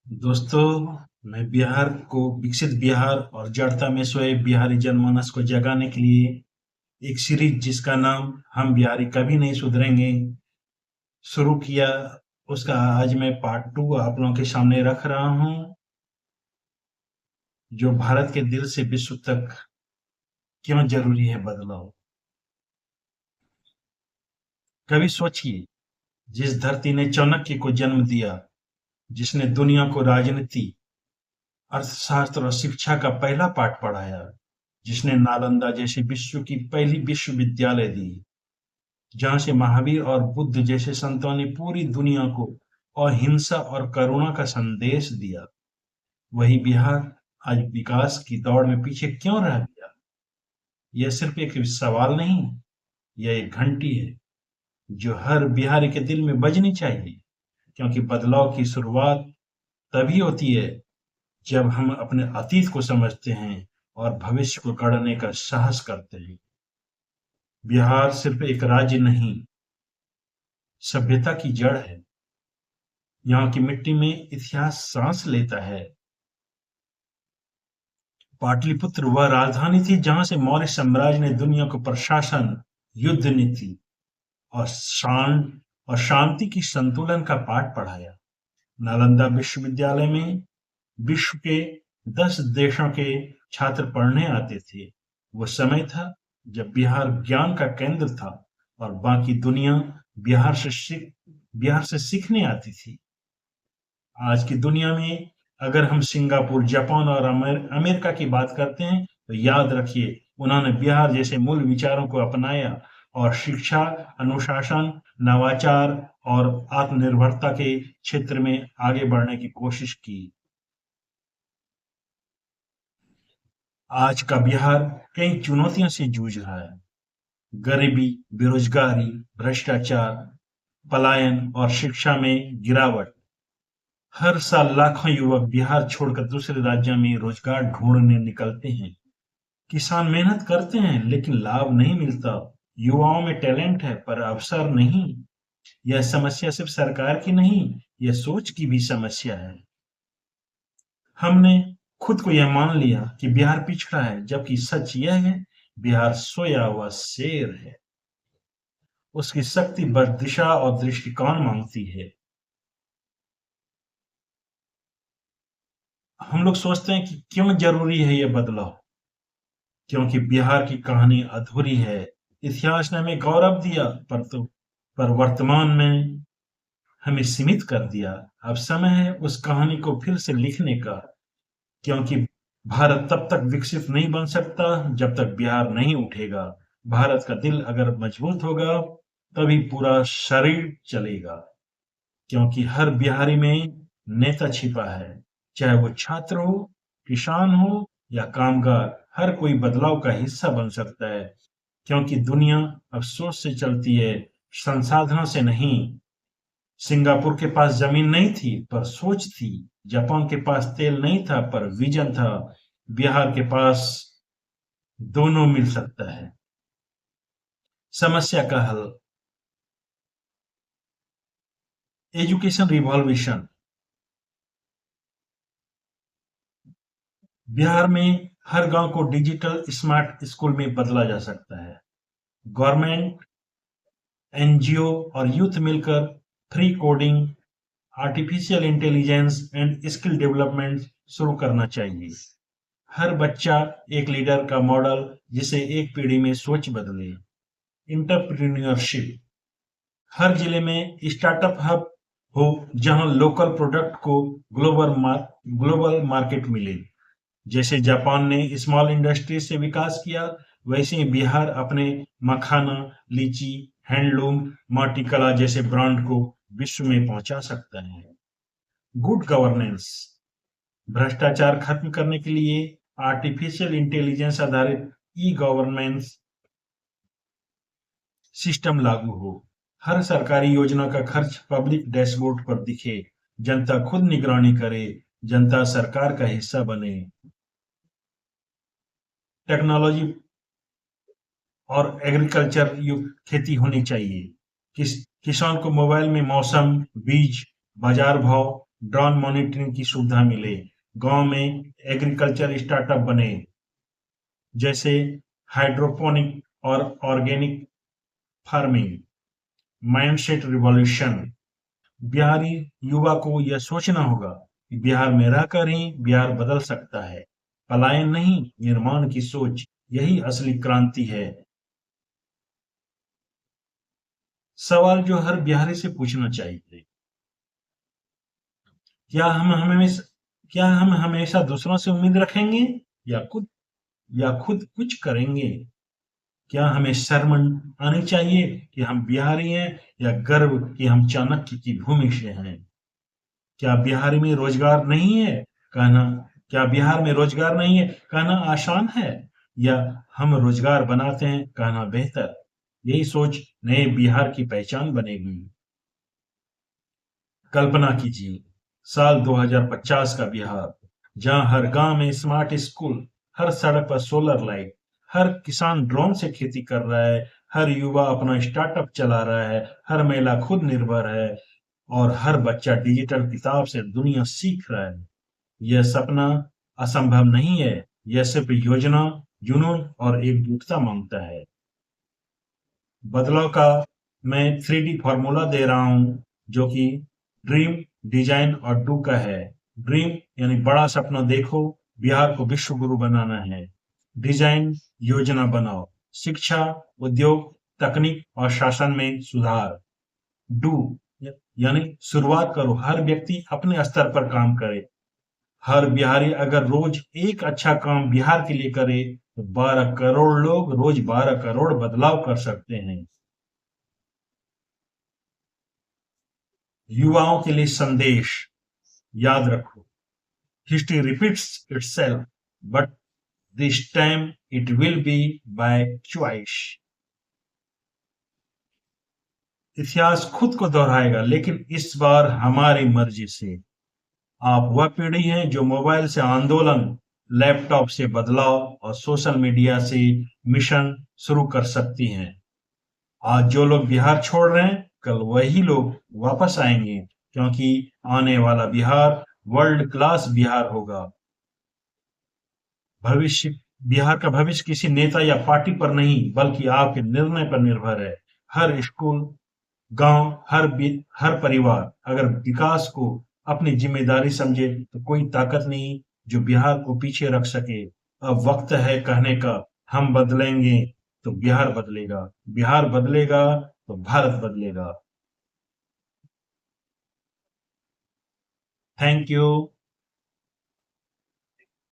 दोस्तों, मैं बिहार को विकसित बिहार और जड़ता में सोए बिहारी जनमानस को जगाने के लिए एक सीरीज जिसका नाम हम बिहारी कभी नहीं सुधरेंगे शुरू किया। उसका आज मैं पार्ट 2 आप लोगों के सामने रख रहा हूं, जो भारत के दिल से विश्व तक क्यों जरूरी है बदलाव। कभी सोचिए, जिस धरती ने चाणक्य को जन्म दिया, जिसने दुनिया को राजनीति, अर्थशास्त्र और शिक्षा का पहला पाठ पढ़ाया, जिसने नालंदा जैसे विश्व की पहली विश्वविद्यालय दी, जहां से महावीर और बुद्ध जैसे संतों ने पूरी दुनिया को अहिंसा और करुणा का संदेश दिया, वही बिहार आज विकास की दौड़ में पीछे क्यों रह गया? यह सिर्फ एक सवाल नहीं, यह एक घंटी है जो हर बिहारी के दिल में बजनी चाहिए, क्योंकि बदलाव की शुरुआत तभी होती है जब हम अपने अतीत को समझते हैं और भविष्य को गढ़ने का साहस करते हैं। बिहार सिर्फ एक राज्य नहीं, सभ्यता की जड़ है। यहाँ की मिट्टी में इतिहास सांस लेता है। पाटलिपुत्र वह राजधानी थी जहां से मौर्य साम्राज्य ने दुनिया को प्रशासन, युद्ध नीति और शांति की संतुलन का पाठ पढ़ाया। नालंदा विश्वविद्यालय में विश्व के 10 देशों के छात्र पढ़ने आते थे। वो समय था जब बिहार ज्ञान का केंद्र था और बाकी दुनिया बिहार से सीखने आती थी। आज की दुनिया में अगर हम सिंगापुर, जापान और अमेरिका की बात करते हैं, तो याद रखिए, उन्होंने बिहार जैसे मूल विचारों को अपनाया और शिक्षा, अनुशासन, नवाचार और आत्मनिर्भरता के क्षेत्र में आगे बढ़ने की कोशिश की। आज का बिहार कई चुनौतियों से जूझ रहा है। गरीबी, बेरोजगारी, भ्रष्टाचार, पलायन और शिक्षा में गिरावट। हर साल लाखों युवक बिहार छोड़कर दूसरे राज्यों में रोजगार ढूंढने निकलते हैं। किसान मेहनत करते हैं लेकिन लाभ नहीं मिलता। युवाओं में टैलेंट है पर अवसर नहीं। यह समस्या सिर्फ सरकार की नहीं, यह सोच की भी समस्या है। हमने खुद को यह मान लिया कि बिहार पिछड़ा है, जबकि सच यह है, बिहार सोया हुआ शेर है। उसकी शक्ति बस दिशा और दृष्टिकोण मांगती है। हम लोग सोचते हैं कि क्यों जरूरी है यह बदलाव? क्योंकि बिहार की कहानी अधूरी है। इतिहास ने हमें गौरव दिया, पर वर्तमान में हमें सीमित कर दिया। अब समय है उस कहानी को फिर से लिखने का, क्योंकि भारत तब तक विकसित नहीं बन सकता जब तक बिहार नहीं उठेगा। भारत का दिल अगर मजबूत होगा, तभी पूरा शरीर चलेगा। क्योंकि हर बिहारी में नेता छिपा है, चाहे वो छात्र हो, किसान हो या कामगार, हर कोई बदलाव का हिस्सा बन सकता है। क्योंकि दुनिया अब सोच से चलती है, संसाधनों से नहीं। सिंगापुर के पास जमीन नहीं थी पर सोच थी। जापान के पास तेल नहीं था पर विजन था। बिहार के पास दोनों मिल सकता है। समस्या का हल, एजुकेशन रिवॉल्यूशन। बिहार में हर गांव को डिजिटल स्मार्ट स्कूल में बदला जा सकता है। गवर्नमेंट, एनजीओ और यूथ मिलकर free coding, artificial intelligence and skill development शुरू करना चाहिए। हर बच्चा एक लीडर का मॉडल, जिसे एक पीढ़ी में सोच बदले। एंटरप्रेन्योरशिप, हर जिले में स्टार्टअप हब हो जहां लोकल प्रोडक्ट को ग्लोबल मार्केट मिले। जैसे जापान ने स्मॉल इंडस्ट्री से विकास किया, वैसे ही बिहार अपने मखाना, लीची, हैंडलूम, माटी कला जैसे ब्रांड को विश्व में पहुंचा सकता है। गुड गवर्नेंस, भ्रष्टाचार खत्म करने के लिए आर्टिफिशियल इंटेलिजेंस आधारित ई गवर्नेंस सिस्टम लागू हो। हर सरकारी योजना का खर्च पब्लिक डैशबोर्ड पर दिखे। जनता खुद निगरानी करे, जनता सरकार का हिस्सा बने। टेक्नोलॉजी और एग्रीकल्चर युक्त खेती होनी चाहिए। किसान को मोबाइल में मौसम, बीज, बाजार भाव, ड्रोन मॉनिटरिंग की सुविधा मिले, गांव में एग्रीकल्चर स्टार्टअप बने, जैसे हाइड्रोपोनिक और organic farming. Mindset revolution, Bihari युवा को यह सोचना होगा कि बिहार में रहकर ही बिहार बदल सकता है। पलायन नहीं, निर्माण की सोच, यही असली क्रांति है। सवाल जो हर बिहारी से पूछना चाहिए, क्या हम हमेशा क्या हम हमेशा दूसरों से उम्मीद रखेंगे या खुद खुद कुछ करेंगे? क्या हमें शर्म आनी चाहिए कि हम बिहारी हैं या गर्व कि हम चाणक्य की भूमि से हैं? क्या बिहार में रोजगार नहीं है कहना क्या बिहार में रोजगार नहीं है कहना आसान है, या हम रोजगार बनाते हैं कहना बेहतर? यही सोच नए बिहार की पहचान बनेगी। कल्पना कीजिए, साल 2050 का बिहार, जहां हर गांव में स्मार्ट स्कूल, हर सड़क पर सोलर लाइट, हर किसान ड्रोन से खेती कर रहा है, हर युवा अपना स्टार्टअप चला रहा है, हर महिला खुद निर्भर है और हर बच्चा डिजिटल किताब से दुनिया सीख रहा है। यह सपना असंभव नहीं है, यह सिर्फ योजना, जुनून और एकजुटता मांगता है। बदलाव का मैं 3D फॉर्मूला दे रहा हूं, जो कि ड्रीम, डिजाइन और डू का है। ड्रीम यानी बड़ा सपना देखो, बिहार को विश्व गुरु बनाना है। डिजाइन, योजना बनाओ, शिक्षा, उद्योग, तकनीक और शासन में सुधार। डू यानी शुरुआत करो, हर व्यक्ति अपने स्तर पर काम करे। हर बिहारी अगर रोज एक अच्छा काम बिहार के लिए करे तो 12 करोड़ लोग रोज 12 करोड़ बदलाव कर सकते हैं। युवाओं के लिए संदेश, याद रखो, history repeats itself, but this time it will be by choice. इतिहास खुद को दोहराएगा, लेकिन इस बार हमारी मर्जी से। आप वह पीढ़ी हैं जो मोबाइल से आंदोलन, लैपटॉप से बदलाव और सोशल मीडिया से मिशन शुरू कर सकती हैं। आज जो लोग बिहार छोड़ रहे हैं, कल वही लोग वापस आएंगे, क्योंकि आने वाला बिहार वर्ल्ड क्लास बिहार होगा। भविष्य बिहार का भविष्य किसी नेता या पार्टी पर नहीं, बल्कि आपके निर्णय पर निर्भर है। हर स्कूल, गांव, हर परिवार अगर विकास को अपनी जिम्मेदारी समझे तो कोई ताकत नहीं जो बिहार को पीछे रख सके। अब वक्त है कहने का, हम बदलेंगे तो बिहार बदलेगा, बिहार बदलेगा तो भारत बदलेगा। Thank you.